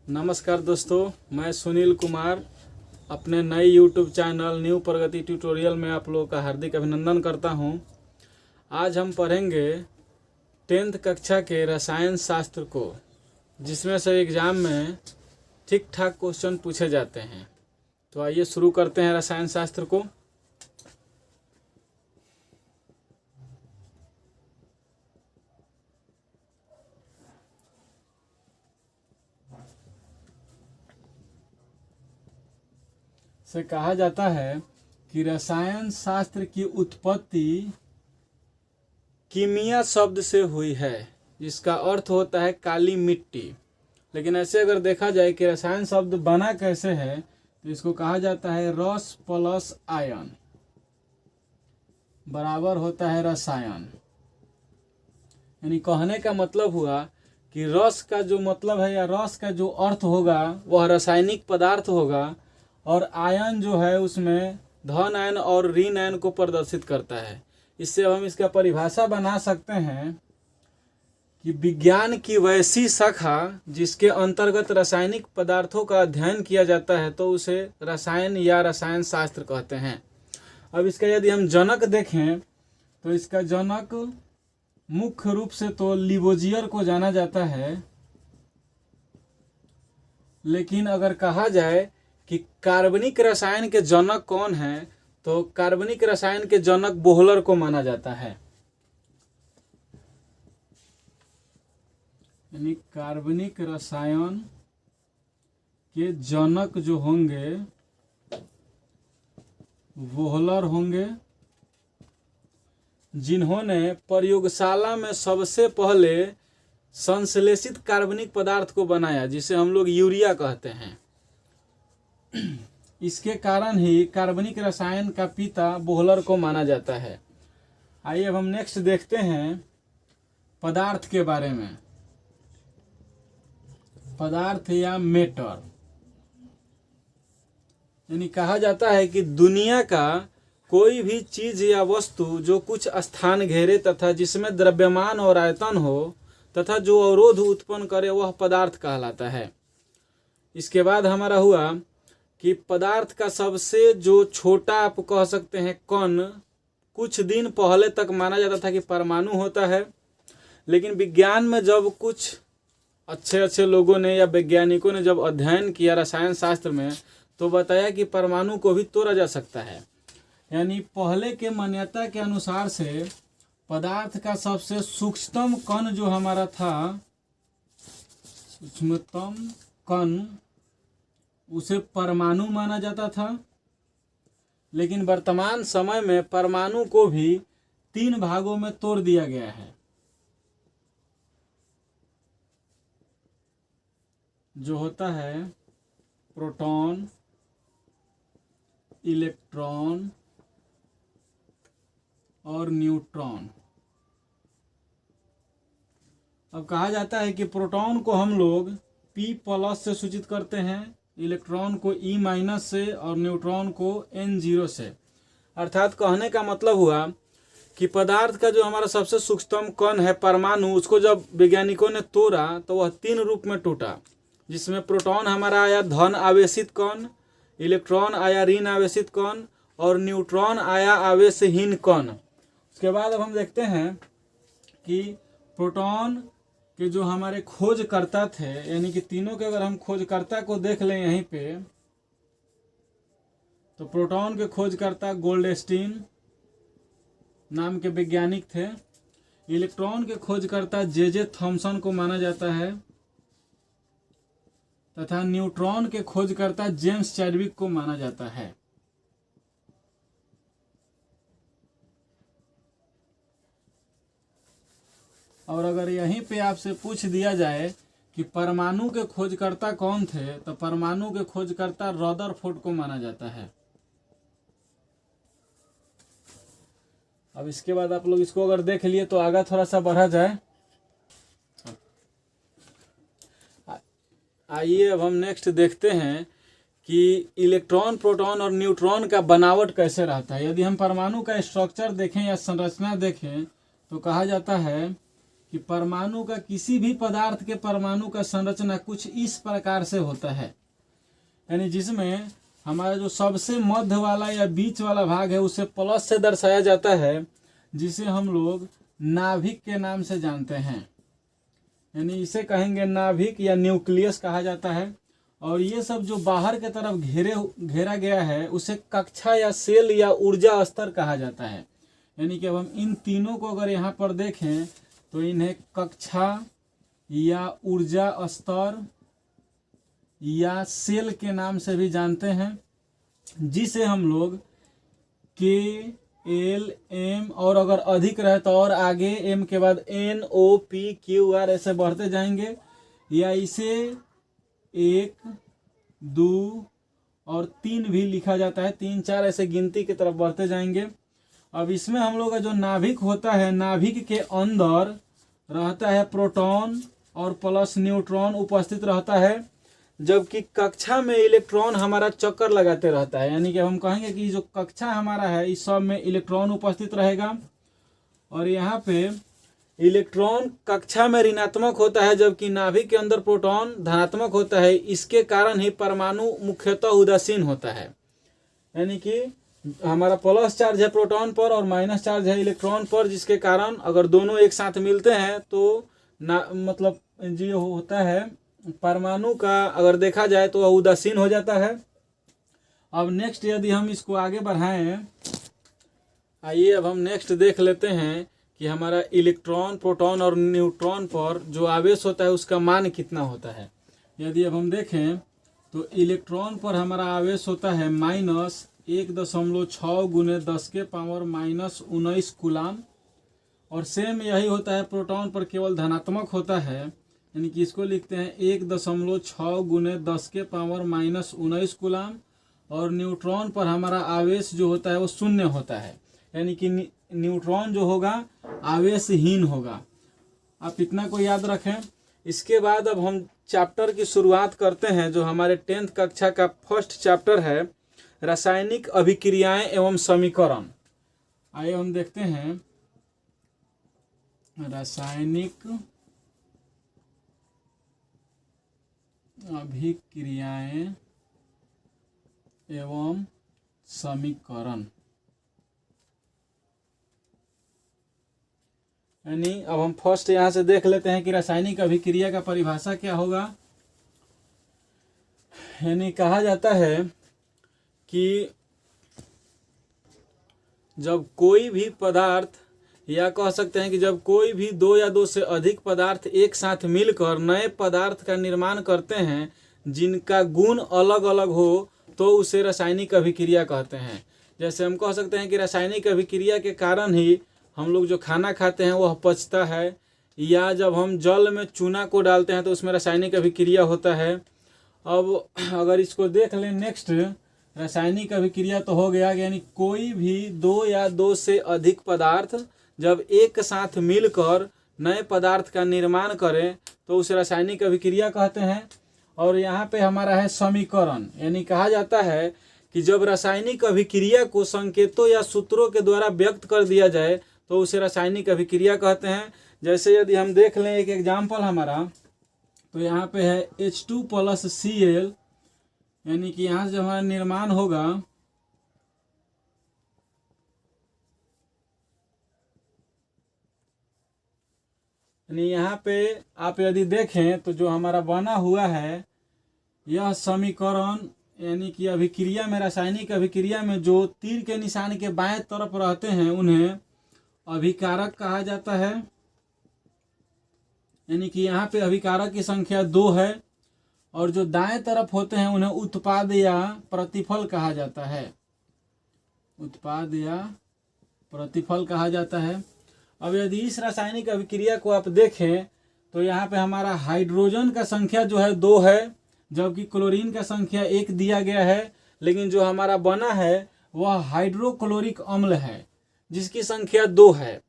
नमस्कार दोस्तों, मैं सुनील कुमार अपने नए यूट्यूब चैनल न्यू प्रगति ट्यूटोरियल में आप लोगों का हार्दिक अभिनंदन करता हूं। आज हम पढ़ेंगे 10th कक्षा के रसायन शास्त्र को, जिसमें से एग्ज़ाम में ठीक ठाक क्वेश्चन पूछे जाते हैं। तो आइए शुरू करते हैं रसायन शास्त्र को। से कहा जाता है कि रसायन शास्त्र की उत्पत्ति कीमिया शब्द से हुई है, जिसका अर्थ होता है काली मिट्टी। लेकिन ऐसे अगर देखा जाए कि रसायन शब्द बना कैसे है, तो इसको कहा जाता है रस प्लस आयन बराबर होता है रसायन। यानी कहने का मतलब हुआ कि रस का जो मतलब है या रस का जो अर्थ होगा वह रासायनिक पदार्थ होगा, और आयन जो है उसमें धन आयन और ऋण आयन को प्रदर्शित करता है। इससे हम इसका परिभाषा बना सकते हैं कि विज्ञान की वैसी शाखा जिसके अंतर्गत रासायनिक पदार्थों का अध्ययन किया जाता है, तो उसे रसायन या रसायन शास्त्र कहते हैं। अब इसका यदि हम जनक देखें तो इसका जनक मुख्य रूप से तो लिवोजियर को जाना जाता है, लेकिन अगर कहा जाए कि कार्बनिक रसायन के जनक कौन है, तो कार्बनिक रसायन के जनक बोहलर को माना जाता है। यानी कार्बनिक रसायन के जनक जो होंगे बोहलर होंगे, जिन्होंने प्रयोगशाला में सबसे पहले संश्लेषित कार्बनिक पदार्थ को बनाया, जिसे हम लोग यूरिया कहते हैं। इसके कारण ही कार्बनिक रसायन का पिता बोहलर को माना जाता है। आइए अब हम नेक्स्ट देखते हैं पदार्थ के बारे में। पदार्थ या मेटर, यानी कहा जाता है कि दुनिया का कोई भी चीज या वस्तु जो कुछ स्थान घेरे तथा जिसमें द्रव्यमान और आयतन हो तथा जो अवरोध उत्पन्न करे, वह पदार्थ कहलाता है। इसके बाद हमारा हुआ कि पदार्थ का सबसे जो छोटा आप कह सकते हैं कण, कुछ दिन पहले तक माना जाता था कि परमाणु होता है, लेकिन विज्ञान में जब कुछ अच्छे लोगों ने या वैज्ञानिकों ने जब अध्ययन किया रसायन शास्त्र में, तो बताया कि परमाणु को भी तोड़ा जा सकता है। यानी पहले के मान्यता के अनुसार से पदार्थ का सबसे सूक्ष्मतम कण जो हमारा था, सूक्ष्मतम कण, उसे परमाणु माना जाता था। लेकिन वर्तमान समय में परमाणु को भी 3 भागों में तोड़ दिया गया है, जो होता है प्रोटॉन, इलेक्ट्रॉन और न्यूट्रॉन। अब कहा जाता है कि प्रोटॉन को हम लोग P+ से सूचित करते हैं, इलेक्ट्रॉन को E- से और न्यूट्रॉन को N0 से। अर्थात कहने का मतलब हुआ कि पदार्थ का जो हमारा सबसे सूक्ष्मतम कण है परमाणु, उसको जब वैज्ञानिकों ने तोड़ा तो वह 3 रूप में टूटा, जिसमें प्रोटॉन हमारा आया धन आवेशित कण, इलेक्ट्रॉन आया ऋण आवेशित कण और न्यूट्रॉन आया आवेशहीन कण। उसके बाद अब हम देखते हैं कि प्रोटॉन कि जो हमारे खोजकर्ता थे, यानी कि तीनों के अगर हम खोजकर्ता को देख लें यहीं पे, तो प्रोटॉन के खोजकर्ता गोल्डस्टीन नाम के वैज्ञानिक थे। इलेक्ट्रॉन के खोजकर्ता जे थॉमसन को माना जाता है, तथा न्यूट्रॉन के खोजकर्ता जेम्स चैडविक को माना जाता है। और अगर यहीं पे आपसे पूछ दिया जाए कि परमाणु के खोजकर्ता कौन थे, तो परमाणु के खोजकर्ता रदरफोर्ड को माना जाता है। अब इसके बाद आप लोग इसको अगर देख लिए तो आगे थोड़ा सा बढ़ा जाए। आइए अब हम नेक्स्ट देखते हैं कि इलेक्ट्रॉन, प्रोटॉन और न्यूट्रॉन का बनावट कैसे रहता है। यदि हम परमाणु का स्ट्रक्चर देखें या संरचना देखें, तो कहा जाता है कि परमाणु का किसी भी पदार्थ के परमाणु का संरचना कुछ इस प्रकार से होता है, यानी जिसमें हमारा जो सबसे मध्य वाला या बीच वाला भाग है उसे प्लस से दर्शाया जाता है, जिसे हम लोग नाभिक के नाम से जानते हैं, यानी इसे कहेंगे नाभिक या न्यूक्लियस कहा जाता है। और ये सब जो बाहर के तरफ घेरा गया है उसे कक्षा या सेल या ऊर्जा स्तर कहा जाता है। यानी कि अब हम इन तीनों को अगर यहाँ पर देखें तो इन्हें कक्षा या ऊर्जा स्तर या सेल के नाम से भी जानते हैं, जिसे हम लोग KLM और अगर अधिक रहे तो और आगे M के बाद NOPQR ऐसे बढ़ते जाएंगे, या इसे 1 2 और 3 भी लिखा जाता है, 3 4 ऐसे गिनती की तरफ बढ़ते जाएंगे। अब इसमें हम लोग का जो नाभिक होता है, नाभिक के अंदर रहता है प्रोटॉन और प्लस न्यूट्रॉन उपस्थित रहता है, जबकि कक्षा में इलेक्ट्रॉन हमारा चक्कर लगाते रहता है। यानी कि हम कहेंगे कि जो कक्षा हमारा है इस सब में इलेक्ट्रॉन उपस्थित रहेगा, और यहाँ पे इलेक्ट्रॉन कक्षा में ऋणात्मक होता है जबकि नाभिक के अंदर प्रोटॉन धनात्मक होता है। इसके कारण ही परमाणु मुख्यतः उदासीन होता है, यानी कि हमारा प्लस चार्ज है प्रोटॉन पर और माइनस चार्ज है इलेक्ट्रॉन पर, जिसके कारण अगर दोनों एक साथ मिलते हैं तो मतलब जो होता है परमाणु का अगर देखा जाए तो वह उदासीन हो जाता है। अब नेक्स्ट यदि हम इसको आगे बढ़ाएं, आइए अब हम नेक्स्ट देख लेते हैं कि हमारा इलेक्ट्रॉन प्रोटॉन और न्यूट्रॉन पर जो आवेश होता है उसका मान कितना होता है। यदि अब हम देखें तो इलेक्ट्रॉन पर हमारा आवेश होता है -1.6 गुने 10 के पावर -19 कूलाम, और सेम यही होता है प्रोटॉन पर, केवल धनात्मक होता है, यानी कि इसको लिखते हैं 1.6 गुने 10 के पावर -19 कूलाम, और न्यूट्रॉन पर हमारा आवेश जो होता है वो 0 होता है, यानी कि न्यूट्रॉन जो होगा आवेशहीन होगा। आप इतना को याद रखें। इसके बाद अब हम चैप्टर की शुरुआत करते हैं, जो हमारे 10th कक्षा का फर्स्ट चैप्टर है, रासायनिक अभिक्रियाएं एवं समीकरण। आइए हम देखते हैं रासायनिक अभिक्रियाएं एवं समीकरण। यानी अब हम फर्स्ट यहाँ से देख लेते हैं कि रासायनिक अभिक्रिया का परिभाषा क्या होगा। यानी कहा जाता है कि जब कोई भी पदार्थ, या कह सकते हैं कि जब कोई भी 2 या 2 से अधिक पदार्थ एक साथ मिलकर नए पदार्थ का निर्माण करते हैं जिनका गुण अलग अलग हो, तो उसे रासायनिक अभिक्रिया कहते हैं। जैसे हम कह सकते हैं कि रासायनिक अभिक्रिया के कारण ही हम लोग जो खाना खाते हैं वह पचता है, या जब हम जल में चूना को डालते हैं तो उसमें रासायनिक अभिक्रिया होता है। अब अगर इसको देख लें नेक्स्ट, रासायनिक अभिक्रिया तो हो गया, यानी कोई भी 2 या 2 से अधिक पदार्थ जब एक साथ मिलकर नए पदार्थ का निर्माण करें तो उसे रासायनिक अभिक्रिया कहते हैं। और यहाँ पे हमारा है समीकरण, यानी कहा जाता है कि जब रासायनिक अभिक्रिया को संकेतों या सूत्रों के द्वारा व्यक्त कर दिया जाए तो उसे रासायनिक अभिक्रिया कहते हैं। जैसे यदि हम देख लें एक एग्जाम्पल हमारा, तो यहाँ पे है H2 + Cl, यानी कि यहाँ से हमारा निर्माण होगा यानी यहाँ पे आप यदि देखें तो जो हमारा बना हुआ है यह समीकरण, यानी कि अभिक्रिया में, रासायनिक अभिक्रिया में जो तीर के निशान के बाएं तरफ रहते हैं उन्हें अभिकारक कहा जाता है। यानी कि यहाँ पे अभिकारक की संख्या 2 है, और जो दाएं तरफ होते हैं उन्हें उत्पाद या प्रतिफल कहा जाता है। उत्पाद या प्रतिफल कहा जाता है। अब यदि इस रासायनिक अभिक्रिया को आप देखें तो यहाँ पे हमारा हाइड्रोजन का संख्या जो है 2 है, जबकि क्लोरीन का संख्या 1 दिया गया है, लेकिन जो हमारा बना है वह हाइड्रोक्लोरिक अम्ल है जिसकी संख्या 2 है।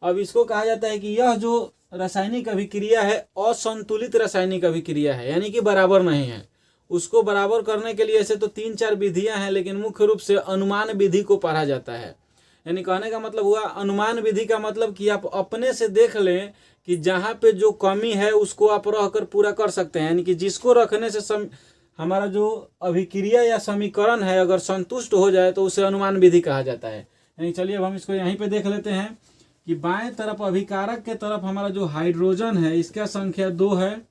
अब इसको कहा जाता है कि यह जो रासायनिक अभिक्रिया है असंतुलित रासायनिक अभिक्रिया है, यानी कि बराबर नहीं है। उसको बराबर करने के लिए ऐसे तो 3-4 विधियां हैं, लेकिन मुख्य रूप से अनुमान विधि को पढ़ा जाता है। यानी कहने का मतलब हुआ, अनुमान विधि का मतलब कि आप अपने से देख लें कि जहाँ पे जो कमी है उसको आप रहकर पूरा कर सकते हैं, यानी कि जिसको रखने से हमारा जो अभिक्रिया या समीकरण है अगर संतुष्ट हो जाए तो उसे अनुमान विधि कहा जाता है। यानी चलिए अब हम इसको यहीं पे देख लेते हैं कि बाएं तरफ अभिकारक के तरफ हमारा जो हाइड्रोजन है इसका संख्या 2 है,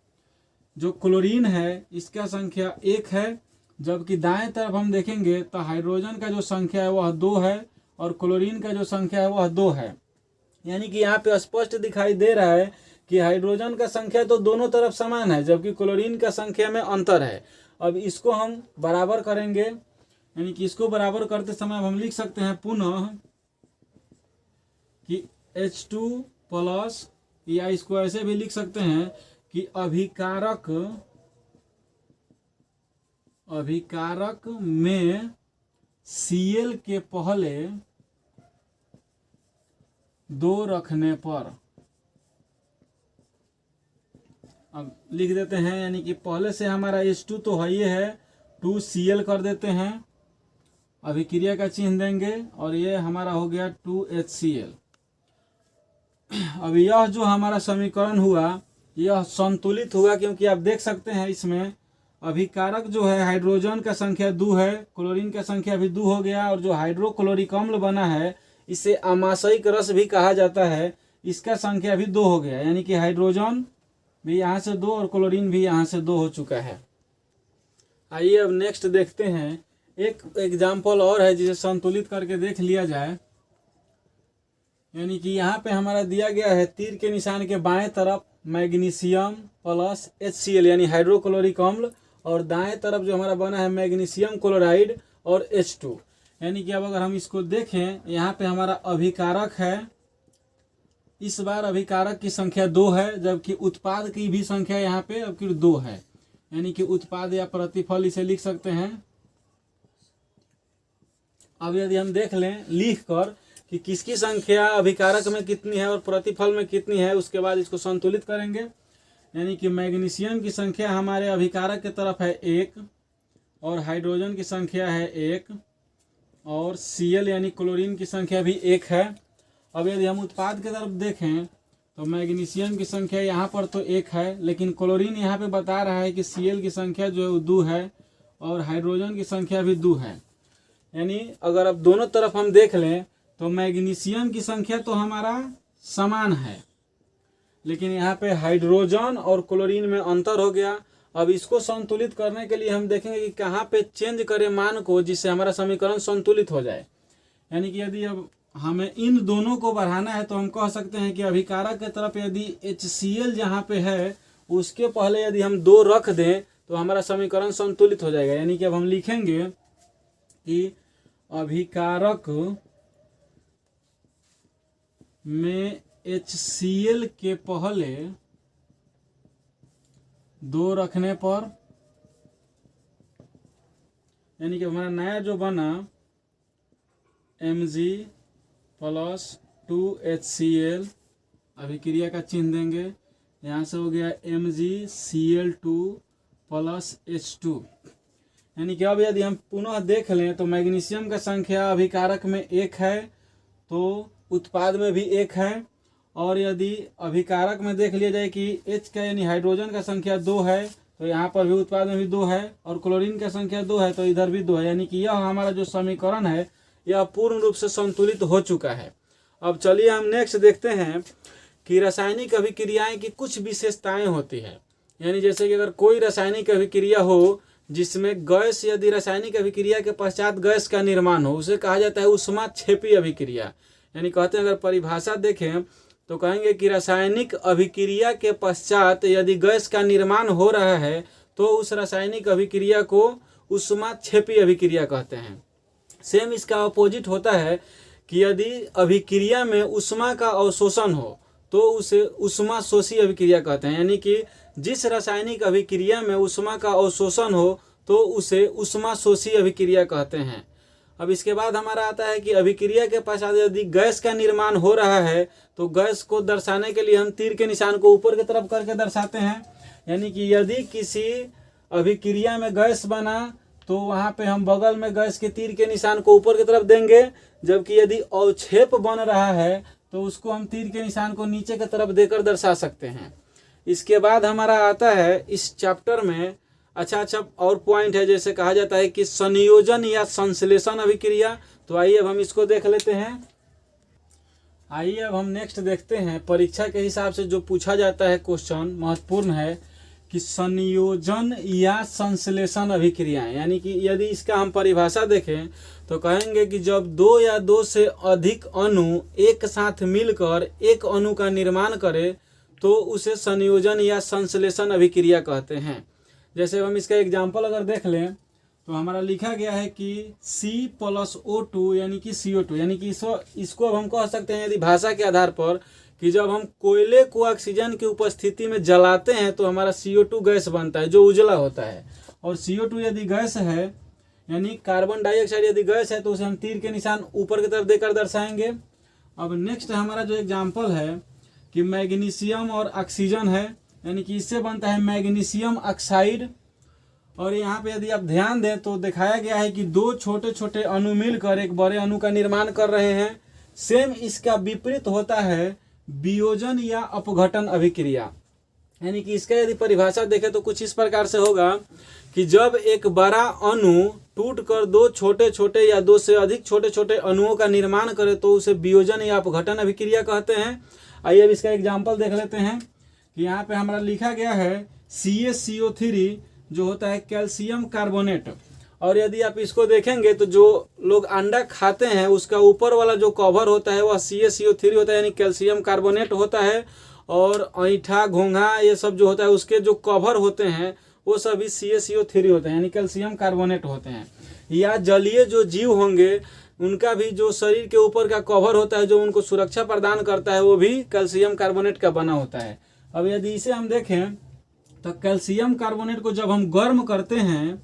जो क्लोरीन है इसका संख्या 1 है, जबकि दाएं तरफ हम देखेंगे तो हाइड्रोजन का जो संख्या है वह 2 है और क्लोरीन का जो संख्या है वह 2 है। यानी कि यहाँ पे स्पष्ट दिखाई दे रहा है कि हाइड्रोजन का संख्या तो दोनों तरफ समान है, जबकि क्लोरीन का संख्या में अंतर है। अब इसको हम बराबर करेंगे, यानी कि इसको बराबर करते समय हम लिख सकते हैं पुनः कि H2 प्लस, या इसको ऐसे भी लिख सकते हैं कि अभिकारक में Cl के पहले 2 रखने पर, अब लिख देते हैं, यानी कि पहले से हमारा H2 तो है ये है, 2Cl कर देते हैं, अभिक्रिया का चिन्ह देंगे और ये हमारा हो गया 2HCl। अब यह जो हमारा समीकरण हुआ यह संतुलित हुआ, क्योंकि आप देख सकते हैं इसमें अभिकारक जो है हाइड्रोजन का संख्या 2 है, क्लोरीन का संख्या भी 2 हो गया, और जो हाइड्रोक्लोरिक अम्ल बना है इसे आमाशयिक रस भी कहा जाता है, इसका संख्या भी 2 हो गया। यानी कि हाइड्रोजन भी यहाँ से 2 और क्लोरीन भी यहाँ से 2 हो चुका है। आइए अब नेक्स्ट देखते हैं, एक एग्जाम्पल और है जिसे संतुलित करके देख लिया जाए। यानी कि यहाँ पे हमारा दिया गया है तीर के निशान के बाएं तरफ मैग्नीशियम प्लस HCl यानी हाइड्रोक्लोरिक अम्ल, और दाएं तरफ जो हमारा बना है मैग्नीशियम क्लोराइड और H2। यानी कि अब अगर हम इसको देखें, यहाँ पे हमारा अभिकारक है, इस बार अभिकारक की संख्या 2 है, जबकि उत्पाद की भी संख्या यहाँ पे अब 2 है। यानी कि उत्पाद या प्रतिफल इसे लिख सकते हैं। अब यदि हम देख लें लिख कर कि किसकी संख्या अभिकारक में कितनी है और प्रतिफल में कितनी है, उसके बाद इसको संतुलित करेंगे। यानी कि मैग्नीशियम की संख्या हमारे अभिकारक की तरफ है 1 और हाइड्रोजन की संख्या है 1 और Cl यानी क्लोरीन की संख्या भी 1 है। अब यदि हम उत्पाद की तरफ देखें तो मैग्नीशियम की संख्या यहाँ पर तो 1 है, लेकिन क्लोरीन यहाँ पे बता रहा है कि Cl की संख्या जो है वो 2 है और हाइड्रोजन की संख्या भी 2 है। यानी अगर अब दोनों तरफ हम देख लें तो मैग्नीशियम की संख्या तो हमारा समान है, लेकिन यहाँ पे हाइड्रोजन और क्लोरीन में अंतर हो गया। अब इसको संतुलित करने के लिए हम देखेंगे कि कहाँ पे चेंज करें मान को, जिससे हमारा समीकरण संतुलित हो जाए। यानी कि यदि अब हमें इन दोनों को बढ़ाना है तो हम कह सकते हैं कि अभिकारक की तरफ यदि HCl जहाँ पे है उसके पहले यदि हम 2 रख दें तो हमारा समीकरण संतुलित हो जाएगा। यानी कि अब हम लिखेंगे कि अभिकारक में HCl के पहले 2 रखने पर, यानी कि हमारा नया जो बना Mg प्लस 2HCl, अभिक्रिया का चिन्ह देंगे, यहाँ से हो गया MgCl2 प्लस H2। यानी कि अब यदि हम पुनः देख लें तो मैग्नीशियम का संख्या अभिकारक में 1 है तो उत्पाद में भी 1 है, और यदि अभिकारक में देख लिया जाए कि H का यानी हाइड्रोजन का संख्या 2 है तो यहाँ पर भी उत्पाद में भी 2 है, और क्लोरीन का संख्या 2 है तो इधर भी 2 है। यानी कि यह हमारा जो समीकरण है यह पूर्ण रूप से संतुलित हो चुका है। अब चलिए हम नेक्स्ट देखते हैं कि रासायनिक अभिक्रियाएं की कुछ विशेषताएं होती है। यानी जैसे कि अगर कोई रासायनिक अभिक्रिया हो जिसमें गैस, यदि रासायनिक अभिक्रिया के पश्चात गैस का निर्माण हो, उसे कहा जाता है ऊष्माक्षेपी अभिक्रिया। यानी कहते हैं, अगर परिभाषा देखें तो कहेंगे कि रासायनिक अभिक्रिया के पश्चात यदि गैस का निर्माण हो रहा है तो उस रासायनिक अभिक्रिया को ऊष्माक्षेपी अभिक्रिया कहते हैं। सेम इसका अपोजिट होता है कि यदि अभिक्रिया में ऊष्मा का अवशोषण हो तो उसे ऊष्माशोषी अभिक्रिया कहते हैं। यानी कि जिस रासायनिक अभिक्रिया में ऊष्मा का अवशोषण हो तो उसे ऊष्माशोषी अभिक्रिया कहते हैं। अब इसके बाद हमारा आता है कि अभिक्रिया के पश्चात यदि गैस का निर्माण हो रहा है तो गैस को दर्शाने के लिए हम तीर के निशान को ऊपर की तरफ करके दर्शाते हैं। यानी कि यदि किसी अभिक्रिया में गैस बना तो वहाँ पे हम बगल में गैस के तीर के निशान को ऊपर की तरफ देंगे, जबकि यदि अवक्षेप बन रहा है तो उसको हम तीर के निशान को नीचे की तरफ देकर दर्शा सकते हैं। इसके बाद हमारा आता है इस चैप्टर में अच्छा और पॉइंट है, जैसे कहा जाता है कि संयोजन या संश्लेषण अभिक्रिया। तो आइए अब हम इसको देख लेते हैं। आइए अब हम नेक्स्ट देखते हैं, परीक्षा के हिसाब से जो पूछा जाता है क्वेश्चन महत्वपूर्ण है कि संयोजन या संश्लेषण अभिक्रियाएं, यानी कि यदि इसका हम परिभाषा देखें तो कहेंगे कि जब दो या दो से अधिक अणु एक साथ मिलकर एक अणु का निर्माण करे तो उसे संयोजन या संश्लेषण अभिक्रिया कहते हैं। जैसे हम इसका एग्जाम्पल अगर देख लें तो हमारा लिखा गया है कि C+O2 यानी कि CO2, यानी कि इसको अब हम कह सकते हैं यदि भाषा के आधार पर कि जब हम कोयले को ऑक्सीजन की उपस्थिति में जलाते हैं तो हमारा CO2 गैस बनता है जो उजला होता है। और CO2 यदि गैस है यानी कार्बन डाइऑक्साइड यदि गैस है तो उसे हम तीर के निशान ऊपर की तरफ देकर दर्शाएंगे। अब नेक्स्ट हमारा जो एग्जाम्पल है कि मैग्नीशियम और ऑक्सीजन है, यानी कि इससे बनता है मैग्नीशियम ऑक्साइड। और यहाँ पे यदि आप ध्यान दें तो दिखाया गया है कि दो छोटे छोटे अणु मिलकर एक बड़े अणु का निर्माण कर रहे हैं। सेम इसका विपरीत होता है वियोजन या अपघटन अभिक्रिया, यानी कि इसका यदि परिभाषा देखें तो कुछ इस प्रकार से होगा कि जब एक बड़ा अणु टूटकर दो छोटे छोटे या दो से अधिक छोटे छोटे अणुओं का निर्माण करे तो उसे वियोजन या अपघटन अभिक्रिया कहते हैं। आइए अब इसका एग्जाम्पल देख लेते हैं कि यहाँ पे हमारा लिखा गया है CaCO3 जो होता है कैल्शियम कार्बोनेट। और यदि आप इसको देखेंगे तो जो लोग अंडा खाते हैं उसका ऊपर वाला जो कवर होता है वह CaCO3 होता है, यानी कैल्शियम कार्बोनेट होता है। और ऐठा घोंघा ये सब जो होता है उसके जो कवर होते हैं वो सभी CaCO3 होते हैं, यानी कैल्शियम कार्बोनेट होते हैं। या जलीय जो जीव होंगे उनका भी जो शरीर के ऊपर का कवर होता है जो उनको सुरक्षा प्रदान करता है वो भी कैल्शियम कार्बोनेट का बना होता है। अब यदि इसे हम देखें तो कैल्शियम कार्बोनेट को जब हम गर्म करते हैं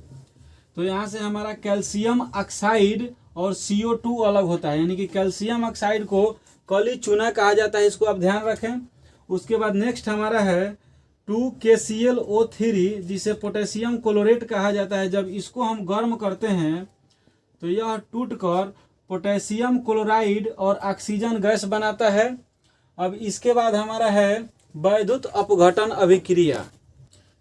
तो यहाँ से हमारा कैल्शियम ऑक्साइड और CO2 अलग होता है, यानी कि कैल्शियम ऑक्साइड को कली चूना कहा जाता है, इसको आप ध्यान रखें। उसके बाद नेक्स्ट हमारा है 2KClO3 जिसे पोटेशियम क्लोरेट कहा जाता है। जब इसको हम गर्म करते हैं तो यह टूटकर पोटेशियम क्लोराइड और ऑक्सीजन गैस बनाता है। अब इसके बाद हमारा है वैद्युत अपघटन अभिक्रिया,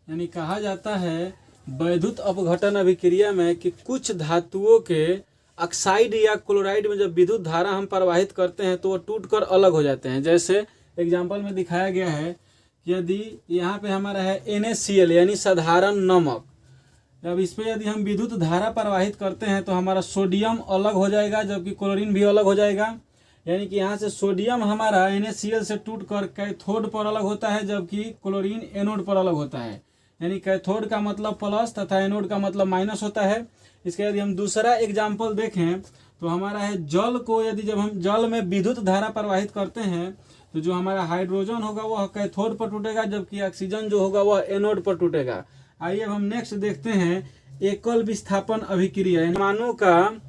यानी कहा जाता है वैद्युत अपघटन अभिक्रिया में कि कुछ धातुओं के ऑक्साइड या क्लोराइड में जब विद्युत धारा हम प्रवाहित करते हैं तो वो टूटकर अलग हो जाते हैं। जैसे एग्जाम्पल में दिखाया गया है कि यदि यहाँ पे हमारा है NaCl यानी साधारण नमक, अब इस पर यदि हम विद्युत धारा प्रवाहित करते हैं तो हमारा सोडियम अलग हो जाएगा जबकि क्लोरीन भी अलग हो जाएगा। यानी कि यहाँ से सोडियम हमारा NaCl से टूटकर कैथोड पर अलग होता है जबकि क्लोरीन एनोड पर अलग होता है। यानी कैथोड का मतलब प्लस तथा एनोड का मतलब माइनस होता है। इसके यदि हम दूसरा एग्जाम्पल देखें तो हमारा है जल को यदि जब हम जल में विद्युत धारा प्रवाहित करते हैं तो जो हमारा हाइड्रोजन होगा वह कैथोड पर टूटेगा जबकि ऑक्सीजन जो होगा वह एनोड पर टूटेगा। आइए अब हम नेक्स्ट देखते हैं एकल विस्थापन अभिक्रिया। परमाणु का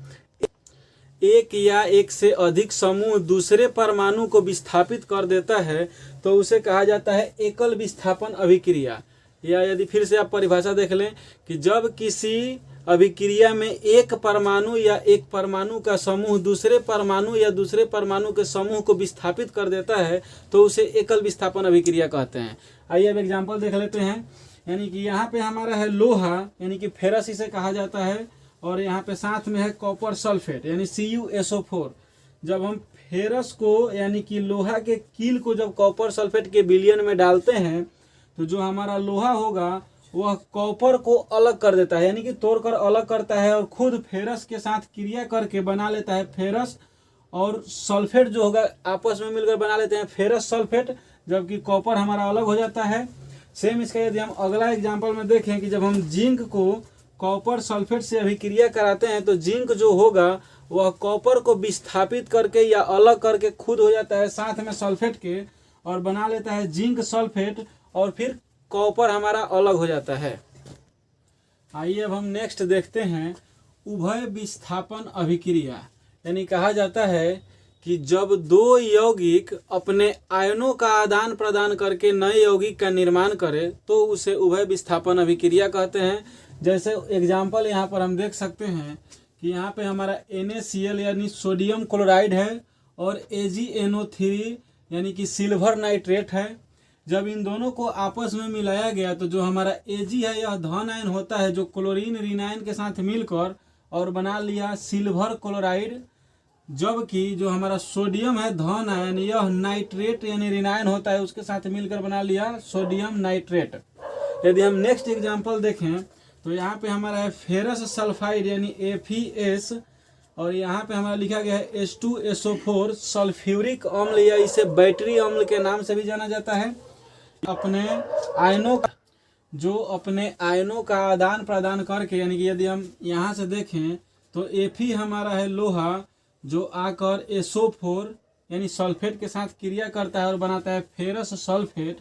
एक या एक से अधिक समूह दूसरे परमाणु को विस्थापित कर देता है तो उसे कहा जाता है एकल विस्थापन अभिक्रिया। या यदि फिर से आप परिभाषा देख लें कि जब किसी अभिक्रिया में एक परमाणु या एक परमाणु का समूह दूसरे परमाणु या दूसरे परमाणु के समूह को विस्थापित कर देता है तो उसे एकल विस्थापन अभिक्रिया कहते हैं। आइए अब एग्जाम्पल देख लेते हैं। यानी कि यहाँ पे हमारा है लोहा, यानी कि फेरस इसे कहा जाता है, और यहाँ पे साथ में है कॉपर सल्फेट यानी CuSO4। जब हम फेरस को यानी कि लोहा के कील को जब कॉपर सल्फेट के विलयन में डालते हैं तो जो हमारा लोहा होगा वह कॉपर को अलग कर देता है, यानी कि तोड़कर अलग करता है और खुद फेरस के साथ क्रिया करके बना लेता है फेरस, और सल्फेट जो होगा आपस में मिलकर बना लेते हैं फेरस सल्फेट, जबकि कॉपर हमारा अलग हो जाता है। सेम इसका यदि हम अगला एग्जाम्पल में देखें कि जब हम जिंक को कॉपर सल्फेट से अभिक्रिया कराते हैं तो जिंक जो होगा वह कॉपर को विस्थापित करके या अलग करके खुद हो जाता है साथ में सल्फेट के और बना लेता है जिंक सल्फेट, और फिर कॉपर हमारा अलग हो जाता है। आइए अब हम नेक्स्ट देखते हैं उभय विस्थापन अभिक्रिया। यानी कहा जाता है कि जब दो यौगिक अपने आयनों का आदान प्रदान करके नए यौगिक का निर्माण करे तो उसे उभय विस्थापन अभिक्रिया कहते हैं। जैसे एग्जाम्पल यहाँ पर हम देख सकते हैं कि यहाँ पे हमारा NaCl यानी सोडियम क्लोराइड है और AgNO3 यानी कि सिल्वर नाइट्रेट है। जब इन दोनों को आपस में मिलाया गया तो जो हमारा Ag है यह धन आयन होता है जो क्लोरीन रिनायन के साथ मिलकर और बना लिया सिल्वर क्लोराइड, जबकि जो हमारा सोडियम है धन आयन यह नाइट्रेट यानी रिनायन होता है उसके साथ मिलकर बना लिया सोडियम नाइट्रेट। यदि हम नेक्स्ट एग्जांपल देखें तो यहाँ पे हमारा है फेरस सल्फाइड यानी FeS, और यहाँ पे हमारा लिखा गया है H2SO4 सल्फ्यूरिक अम्ल या इसे बैटरी अम्ल के नाम से भी जाना जाता है। अपने आयनों का आदान प्रदान करके, यानी कि यदि हम यहाँ से देखें तो Fe हमारा है लोहा जो आकर SO4 यानी सल्फेट के साथ क्रिया करता है और बनाता है फेरस सल्फेट,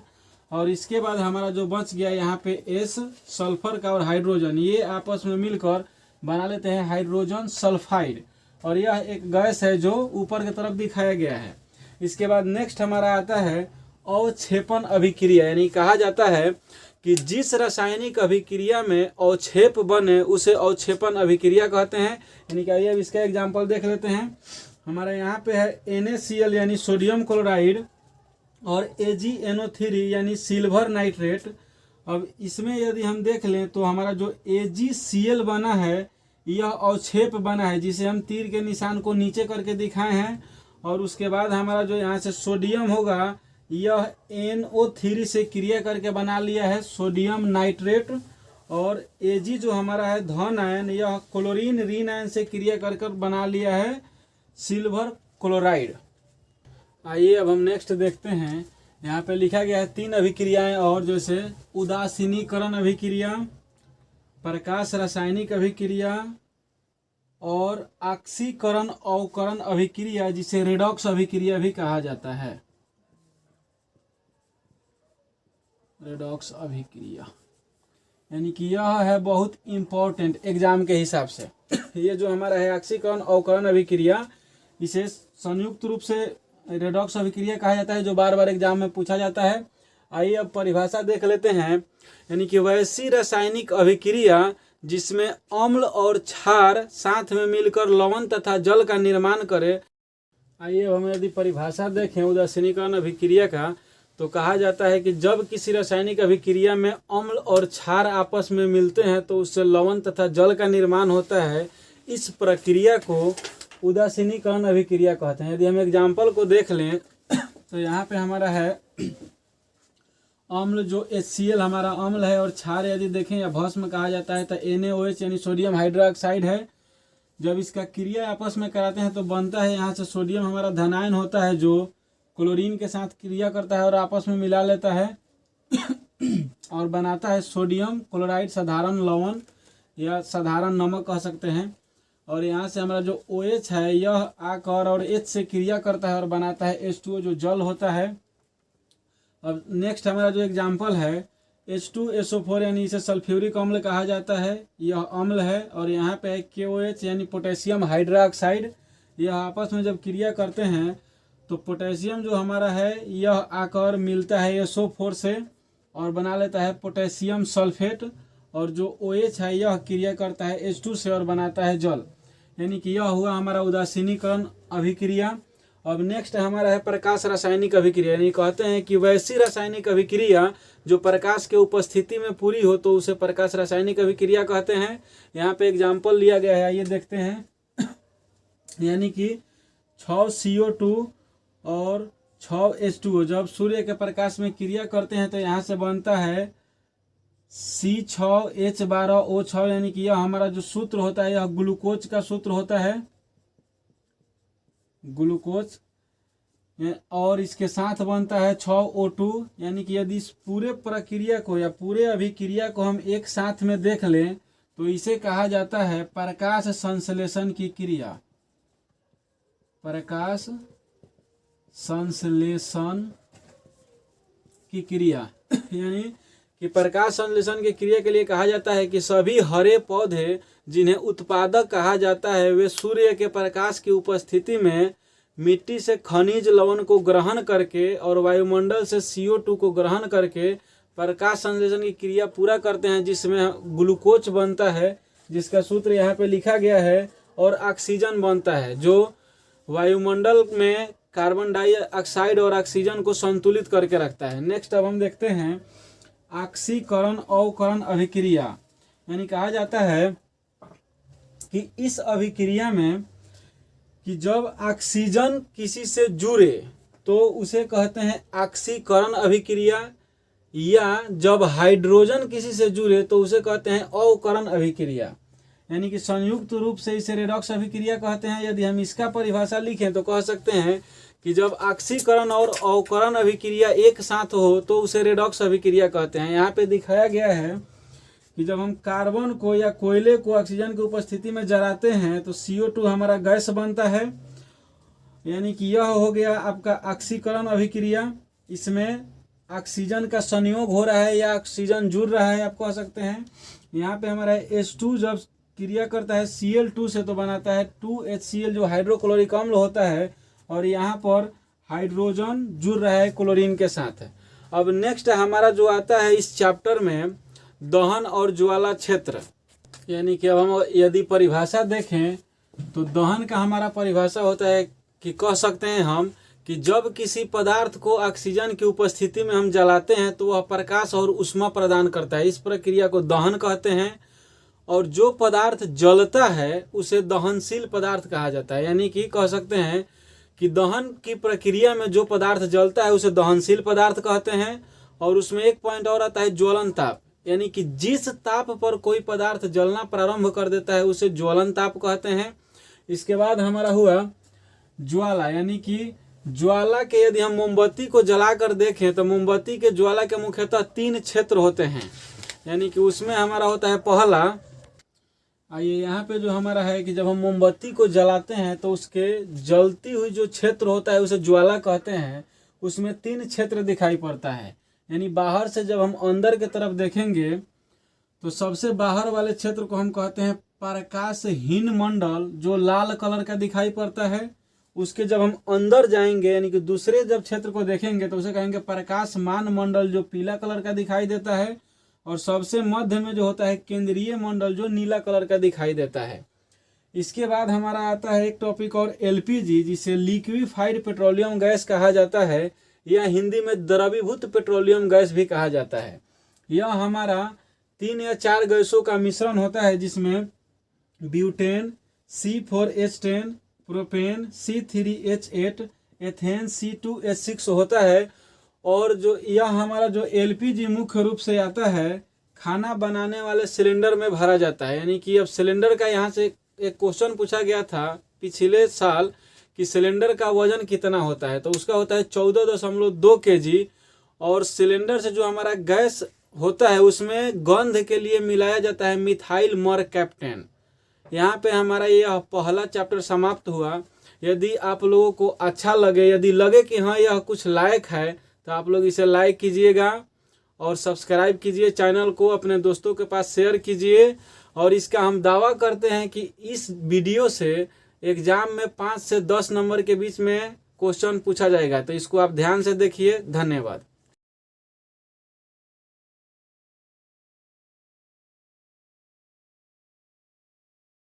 और इसके बाद हमारा जो बच गया यहाँ पे S सल्फर का और हाइड्रोजन, ये आपस में मिलकर बना लेते हैं हाइड्रोजन सल्फाइड, और यह एक गैस है जो ऊपर की तरफ दिखाया गया है। इसके बाद नेक्स्ट हमारा आता है अवक्षेपण अभिक्रिया, यानी कहा जाता है कि जिस रासायनिक अभिक्रिया में अवक्षेप बने उसे अवक्षेपण अभिक्रिया कहते हैं। यानी कि आइए अब इसका एग्जाम्पल देख लेते हैं। हमारा यहाँ पे है NaCl यानी सोडियम क्लोराइड और AgNO3 यानी सिल्वर नाइट्रेट। अब इसमें यदि हम देख लें तो हमारा जो AgCl बना है यह अवक्षेप बना है, जिसे हम तीर के निशान को नीचे करके दिखाए हैं, और उसके बाद हमारा जो यहाँ से सोडियम होगा यह NO3 से क्रिया करके बना लिया है सोडियम नाइट्रेट, और Ag जो हमारा है धन आयन यह क्लोरीन रीन आयन से क्रिया कर बना लिया है सिल्वर क्लोराइड। आइए अब हम नेक्स्ट देखते हैं। यहाँ पे लिखा गया है 3 अभिक्रियाएं और, जैसे उदासीनीकरण अभिक्रिया, प्रकाश रासायनिक अभिक्रिया और ऑक्सीकरण अवकरण अभिक्रिया, जिसे रेडॉक्स अभिक्रिया भी कहा जाता है। रेडॉक्स अभिक्रिया यानी कि यह है बहुत इंपॉर्टेंट एग्जाम के हिसाब से। ये जो हमारा है ऑक्सीकरण अवकरण अभिक्रिया, इसे संयुक्त रूप से रेडॉक्स अभिक्रिया कहा जाता है, जो बार बार एग्जाम में पूछा जाता है। आइए अब परिभाषा देख लेते हैं। यानी कि वैसी रासायनिक अभिक्रिया जिसमें अम्ल और क्षार साथ में मिलकर लवण तथा जल का निर्माण करे। आइए अब हम यदि परिभाषा देखें उदासीनीकरण अभिक्रिया का, तो कहा जाता है कि जब किसी रासायनिक अभिक्रिया में अम्ल और क्षार आपस में मिलते हैं तो उससे लवण तथा जल का निर्माण होता है। इस प्रक्रिया को उदासीनीकरण अभिक्रिया कहते हैं। यदि हम एग्जाम्पल को देख लें तो यहाँ पे हमारा है अम्ल जो HCl हमारा अम्ल है, और क्षार यदि देखें या भस्म कहा जाता है तो NaOH यानी सोडियम हाइड्रोक्साइड है। जब इसका क्रिया आपस में कराते हैं तो बनता है यहाँ से सोडियम हमारा धनायन होता है जो क्लोरीन के साथ क्रिया करता है और आपस में मिला लेता है और बनाता है सोडियम क्लोराइड, साधारण लवण या साधारण नमक कह सकते हैं। और यहाँ से हमारा जो OH है यह आकर और H से क्रिया करता है और बनाता है H2O जो जल होता है। अब नेक्स्ट हमारा जो एग्जाम्पल है H2SO4 यानी इसे सल्फ्यूरिक अम्ल कहा जाता है, यह अम्ल है। और यहाँ पे KOH यानी पोटेशियम हाइड्रोक्साइड, यह आपस में जब क्रिया करते हैं तो पोटेशियम जो हमारा है यह आकर मिलता है SO4 से और बना लेता है पोटेशियम सल्फेट, और जो OH है यह क्रिया करता है H2 से और बनाता है जल। यानी कि यह हुआ हमारा उदासीनीकरण अभिक्रिया। अब नेक्स्ट हमारा है प्रकाश रासायनिक अभिक्रिया, यानी कहते हैं कि वैसी रासायनिक अभिक्रिया जो प्रकाश के उपस्थिति में पूरी हो तो उसे प्रकाश रासायनिक अभिक्रिया कहते हैं। यहाँ पे एग्जाम्पल लिया गया है, ये देखते हैं। यानी कि 6 CO2 और 6 H2O जब सूर्य के प्रकाश में क्रिया करते हैं तो यहाँ से बनता है C6H12O6, यानी कि यह हमारा जो सूत्र होता है यह ग्लूकोज का सूत्र होता है, ग्लूकोज। और इसके साथ बनता है 6O2, यानी कि यदि इस पूरे प्रक्रिया को या पूरे अभिक्रिया को हम एक साथ में देख लें तो इसे कहा जाता है प्रकाश संश्लेषण की क्रिया। प्रकाश संश्लेषण की क्रिया यानी कि प्रकाश संश्लेषण की क्रिया के लिए कहा जाता है कि सभी हरे पौधे जिन्हें उत्पादक कहा जाता है वे सूर्य के प्रकाश की उपस्थिति में मिट्टी से खनिज लवण को ग्रहण करके और वायुमंडल से CO2 को ग्रहण करके प्रकाश संश्लेषण की क्रिया पूरा करते हैं, जिसमें ग्लूकोज बनता है जिसका सूत्र यहाँ पे लिखा गया है, और ऑक्सीजन बनता है जो वायुमंडल में कार्बन डाइऑक्साइड और ऑक्सीजन को संतुलित करके रखता है। नेक्स्ट अब हम देखते हैं ऑक्सीकरण अवकरण अभिक्रिया, यानी कहा जाता है कि इस अभिक्रिया में कि जब ऑक्सीजन किसी से जुड़े तो उसे कहते हैं ऑक्सीकरण अभिक्रिया, या जब हाइड्रोजन किसी से जुड़े तो उसे कहते हैं अवकरण अभिक्रिया, यानी कि संयुक्त रूप से इसे रेडॉक्स अभिक्रिया कहते हैं। यदि हम इसका परिभाषा लिखें तो कह सकते हैं कि जब ऑक्सीकरण और अवकरण अभिक्रिया एक साथ हो तो उसे रेडॉक्स अभिक्रिया कहते हैं। यहाँ पे दिखाया गया है कि जब हम कार्बन को या कोयले को ऑक्सीजन की उपस्थिति में जलाते हैं तो CO2 हमारा गैस बनता है, यानी कि यह हो गया आपका ऑक्सीकरण अभिक्रिया। इसमें ऑक्सीजन का संयोग हो रहा है या ऑक्सीजन जुड़ रहा है, आप कह सकते हैं। यहाँ पे हमारा H2 जब क्रिया करता है Cl2 से तो बनाता है 2HCl जो हाइड्रोक्लोरिक अम्ल होता है, और यहाँ पर हाइड्रोजन जुड़ रहा है क्लोरीन के साथ। अब नेक्स्ट हमारा जो आता है इस चैप्टर में दहन और ज्वाला क्षेत्र, यानी कि अब हम यदि परिभाषा देखें तो दहन का हमारा परिभाषा होता है कि कह सकते हैं हम कि जब किसी पदार्थ को ऑक्सीजन की उपस्थिति में हम जलाते हैं तो वह प्रकाश और ऊष्मा प्रदान करता है, इस प्रक्रिया को दहन कहते हैं। और जो पदार्थ जलता है उसे दहनशील पदार्थ कहा जाता है, यानी कि कह सकते हैं कि दहन की प्रक्रिया में जो पदार्थ जलता है उसे दहनशील पदार्थ कहते हैं। और उसमें एक पॉइंट और आता है ज्वलन ताप, यानी कि जिस ताप पर कोई पदार्थ जलना प्रारंभ कर देता है उसे ज्वलन ताप कहते हैं। इसके बाद हमारा हुआ ज्वाला, यानी कि ज्वाला के यदि हम मोमबत्ती को जलाकर देखें तो मोमबत्ती के ज्वाला के मुख्यतः 3 क्षेत्र होते हैं, यानी कि उसमें हमारा होता है पहला, आइए यहाँ पे जो हमारा है कि जब हम मोमबत्ती को जलाते हैं तो उसके जलती हुई जो क्षेत्र होता है उसे ज्वाला कहते हैं। उसमें 3 क्षेत्र दिखाई पड़ता है, यानी बाहर से जब हम अंदर की तरफ देखेंगे तो सबसे बाहर वाले क्षेत्र को हम कहते हैं प्रकाशहीन मंडल, जो लाल कलर का दिखाई पड़ता है। उसके जब हम अंदर जाएंगे यानी कि दूसरे जब क्षेत्र को देखेंगे तो उसे कहेंगे प्रकाशमान मंडल, जो पीला कलर का दिखाई देता है। और सबसे मध्य में जो होता है केंद्रीय मंडल, जो नीला कलर का दिखाई देता है। इसके बाद हमारा आता है एक टॉपिक और LPG, जिसे लिक्विफाइड पेट्रोलियम गैस कहा जाता है, या हिंदी में द्रवीभूत पेट्रोलियम गैस भी कहा जाता है। यह हमारा 3 या 4 गैसों का मिश्रण होता है, जिसमें butane C4H10, propane C3H8, ethane C2H6 होता है। और जो यह हमारा जो LPG मुख्य रूप से आता है खाना बनाने वाले सिलेंडर में भरा जाता है, यानी कि अब सिलेंडर का यहाँ से एक क्वेश्चन पूछा गया था पिछले साल कि सिलेंडर का वजन कितना होता है, तो उसका होता है 14.2 kg। और सिलेंडर से जो हमारा गैस होता है उसमें गंध के लिए मिलाया जाता है मिथाइल मरकैप्टेन। यहाँ पे हमारा यह पहला चैप्टर समाप्त हुआ। यदि आप लोगों को अच्छा लगे, यदि लगे कि हाँ यह कुछ लायक है, तो आप लोग इसे लाइक कीजिएगा और सब्सक्राइब कीजिए, चैनल को अपने दोस्तों के पास शेयर कीजिए। और इसका हम दावा करते हैं कि इस वीडियो से एग्जाम में 5 से 10 नंबर के बीच में क्वेश्चन पूछा जाएगा, तो इसको आप ध्यान से देखिए। धन्यवाद।